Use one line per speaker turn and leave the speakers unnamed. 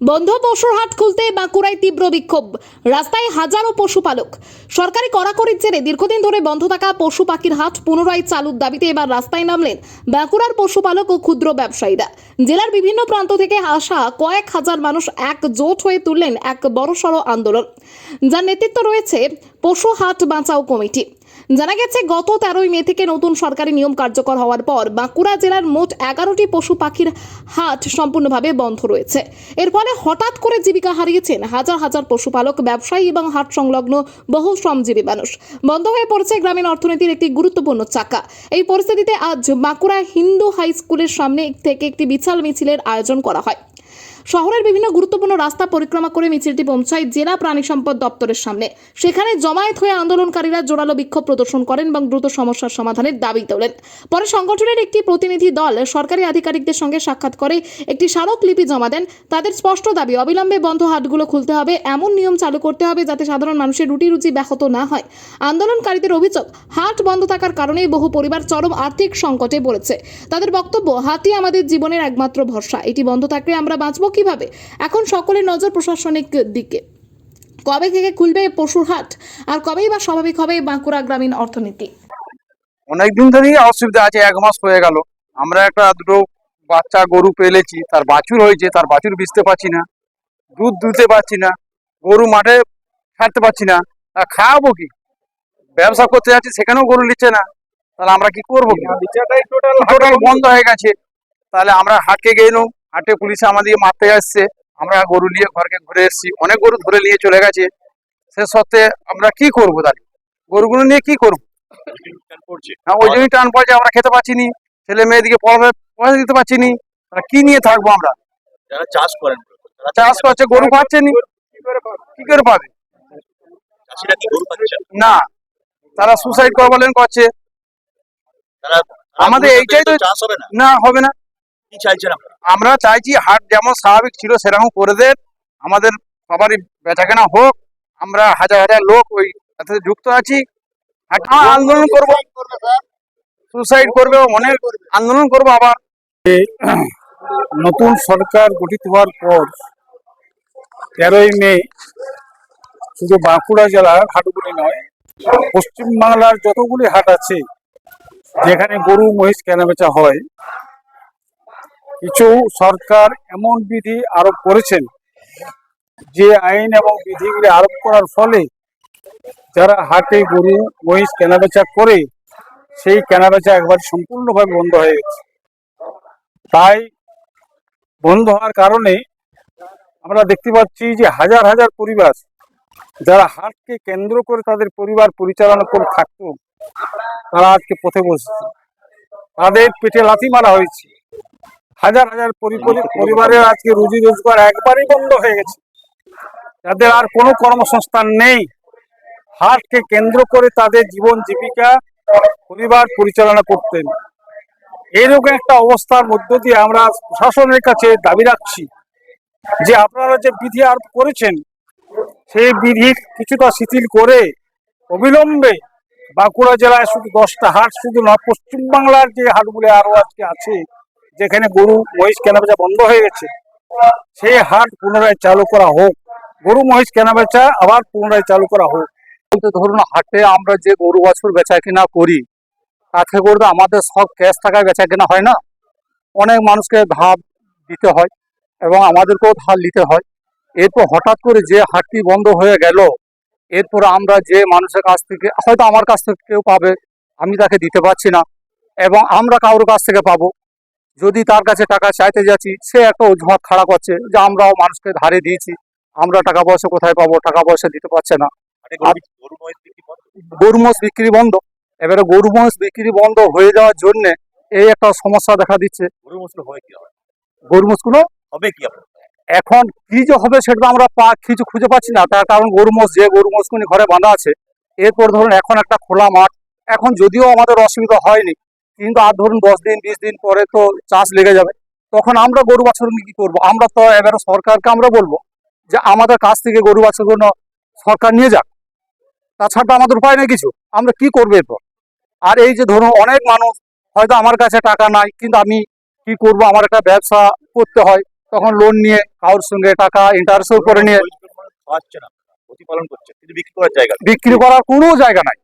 বন্ধ পশুর হাট খুলতে বাঁকুড়ায় তীব্র বিক্ষোভ, রাস্তায় হাজারো পশুপালক। সরকারি কড়াকড়ির জেরে দীর্ঘদিন ধরে বন্ধ থাকা পশু পাখির হাট পুনরায় চালুর দাবিতে এবার রাস্তায় নামলেন বাঁকুড়ার পশুপালক ও ক্ষুদ্র ব্যবসায়ীরা। জেলার বিভিন্ন প্রান্ত থেকে আসা কয়েক হাজার মানুষ একজোট হয়ে তুললেন এক বড়সড় আন্দোলন, যার নেতৃত্ব রয়েছে পশু হাট বাঁচাও কমিটি। জানা গেছে, গত 13ই মে থেকে নতুন সরকারি নিয়ম কার্যকর হওয়ার পর বাঁকুড়া জেলার মোট 11টি পশু পাখির হাট সম্পূর্ণভাবে বন্ধ রয়েছে। এর ফলে হঠাৎ করে জীবিকা হারিয়েছেন হাজার হাজার পশুপালক, ব্যবসায়ী এবং হাট সংলগ্ন বহু শ্রমজীবী মানুষ। বন্ধ হয়ে পড়েছে গ্রামীণ অর্থনীতির একটি গুরুত্বপূর্ণ চাকা। এই পরিস্থিতিতে আজ বাঁকুড়া হিন্দু হাই স্কুলের সামনে থেকে একটি বিশাল মিছিলের আয়োজন করা হয়। শহরের বিভিন্ন গুরুত্বপূর্ণ রাস্তা পরিক্রমা করে মিছিলটি পৌঁছায় জেলা প্রাণী সম্পদ দপ্তরের সামনে। সেখানে জমায়েত হয়ে আন্দোলনকারীরা জোরালো বিক্ষোভ প্রদর্শন করেন এবং দ্রুত সমস্যার সমাধানের দাবি তোলেন। পরে সংগঠনের একটি প্রতিনিধি দল সরকারি আধিকারিকদের সঙ্গে সাক্ষাৎ করে একটি স্মারকলিপি জমা দেন। তাদের স্পষ্ট দাবি, অবিলম্বে বন্ধ হাটগুলো খুলতে হবে, এমন নিয়ম চালু করতে হবে যাতে সাধারণ মানুষের রুটি রুজি ব্যাহত না হয়। আন্দোলনকারীদের অভিযোগ, হাট বন্ধ থাকার কারণে বহু পরিবার চরম আর্থিক সংকটে পড়েছে। তাদের বক্তব্য, হাটই আমাদের জীবনের একমাত্র ভরসা, এটি বন্ধ থাকলে আমরা বাঁচবো কিভাবে? এখন সকলের নজর প্রশাসনিক দিকে। কবে থেকে খুলবে পশুর হাট, আর কবেই বা স্বাভাবিক হবে বাঁকুড়া গ্রামীণ অর্থনীতি?
অনেকদিন ধরেই অসুবিধা আছে, 1 মাস হয়ে গেল। আমরা একটা দুটো বাচ্চা গরু পেলেছি, তার বাছুর হয়েছে, তার বাছুর বেচতে পারছি না, দুধ দুধতে পারছি না, গরু মাঠে ছাড়তে পারছি না, খাওয়াবো কি? ব্যবসা করতে যাচ্ছি, সেখানেও গরু নিচ্ছে না, তাহলে আমরা কি করবো? টোটাল বন্ধ হয়ে গেছে। তাহলে আমরা হাটে গেলাম, হাটে পুলিশে আমাদের মারতে আসছে, আমরা গরু নিয়ে ঘরকে ঘুরে এসেছি, অনেক গরু ধরে নিয়ে চলে গেছে। সে সত্ত্বে আমরা কি করবো? তাহলে গরুগুলো নিয়ে কি করবো? ওই জন্যই টান পড়ছে, আমরা খেতে পাচ্ছি নি, ছেলে মেয়েদিকে পয়সা দিতে পারছি নি, কি নিয়ে থাকবো আমরা?
যারা চাষ করেন,
চাষ করছে, গরু পাচ্ছে নি, কি করে পাবে?
চাষিরা কি গরু পাচ্ছে
না, তারা সুসাইড করবলেন করছে।
তারা
আমাদের এইটাই তো
চাষ হবে না।
না, হবে না।
কি চাইছেন আপনারা?
আমরা চাইছি হাট যেমন স্বাভাবিক ছিল সেরকম করে দেন, আমাদের সবারই বেচাকেনা হোক। আমরা হাজার হাজার লোক ওই সাথে যুক্ত আছি। আন্দোলন করব, সুসাইড করবে, অনেক আন্দোলন করবো আবার।
নতুন সরকার গঠিত হওয়ার পর 13ই মে শুধু বাঁকুড়া জেলার হাটগুলি নয়, পশ্চিমবাংলার যতগুলি হাট আছে যেখানে গরু মহিষ কেনাবেচা হয়, কিছু সরকার এমন বিধি আরোপ করেছেন যে আইন এবং বিধিগুলি আরোপ করার ফলে যারা হাটে গরু মহিষ কেনাবেচা করে সেই কেনাবেচা একবার সম্পূর্ণভাবে বন্ধ হয়ে গেছে। তাই বন্ধ হওয়ার কারণে আমরা দেখতে পাচ্ছি যে হাজার হাজার পরিবার যারা হাটকে কেন্দ্র করে তাদের পরিবার পরিচালনা করে থাকতো, তারা আজকে পথে বসেছে, তাদের পেটে লাথি মারা হয়েছে। হাজার হাজার পরিবারের আজকে রুজি রোজগার একবারই বন্ধ হয়ে গেছে, যাদের আর কোনো কর্মসংস্থান নেই। হাটকে কেন্দ্র করে তাদের জীবন জীবিকা পরিবার পরিচালনা করতেন। এইরকম একটা অবস্থার মধ্য দিয়ে আমরা প্রশাসনের কাছে দাবি রাখছি যে আপনারা যে বিধি আরোপ করেছেন সেই বিধি কিছুটা শিথিল করে অবিলম্বে বাঁকুড়া জেলায় শুধু 10টা হাট শুধু না, পশ্চিমবাংলার যে হাটগুলি আরো আজকে আছে যেখানে গরু মহিষ কেনাবেচা বন্ধ হয়ে গেছে, সেই হাট পুনরায় চালু করা হোক, গরু মহিষ কেনাবেচা আবার পুনরায় চালু করা হোক।
ধরুন, হাটে আমরা যে গরু বাছুর বেচা কিনা করি, তাতে করে তো আমাদের সব ক্যাশ টাকায় বেচা কেনা হয় না, অনেক মানুষকে ধার দিতে হয় এবং আমাদেরকেও ধার নিতে হয়। এরপর হঠাৎ করে যে হাটটি বন্ধ হয়ে গেল, এরপর আমরা যে মানুষের কাছ থেকে, হয়তো আমার কাছ থেকে কেউ পাবে, আমি তাকে দিতে পারছি না, এবং আমরা কারোর কাছ থেকে পাবো, যদি তার কাছে টাকা চাইতে যাচ্ছি সে একটা অজুহাত খাড়া করছে যে আমরাও মানুষকে ধারে দিয়েছি, আমরা টাকা পয়সা কোথায় পাবো, টাকা পয়সা দিতে পারছে না। গরু মহিষ বিক্রি বন্ধ। এবারে গরু মহিষ বিক্রি বন্ধ হয়ে যাওয়ার জন্য এই একটা সমস্যা দেখা দিচ্ছে।
গরু মুসল হয় কি হবে?
গরু মোষগুলো
হবে কি আপনার?
এখন কি যে হবে সেটা তো আমরা কিছু খুঁজে পাচ্ছি না, তার কারণ গরু মোষগুলি ঘরে বাঁধা আছে। এরপর ধরুন এখন একটা খোলা মাঠ, এখন যদিও আমাদের অসুবিধা হয়নি, কিন্তু আর ধরুন 10 দিন 20 দিন পরে তো চাষ লেগে যাবে, তখন আমরা গরু বাছুর কি করবো? আমরা তো এবারে সরকারকে আমরা বলবো যে আমাদের কাছ থেকে গরু বাছুরগুলো সরকার নিয়ে যাক, তাছাড়া আমাদের উপায় নেই কিছু, আমরা কি করবো এরপর? আর এই যে ধরুন অনেক মানুষ হয়তো আমার কাছে টাকা নাই, কিন্তু আমি কি করব, আমার একটা ব্যবসা করতে হয়, তো তখন লোন নিয়ে কারোর সঙ্গে টাকা ইন্টারেস্টও করে নিয়ে
খাওয়াচ্ছে না, প্রতিপালন করছে কিন্তু বিক্রি করার জায়গা নেই।
বিক্রি করার কোনো জায়গা নাই।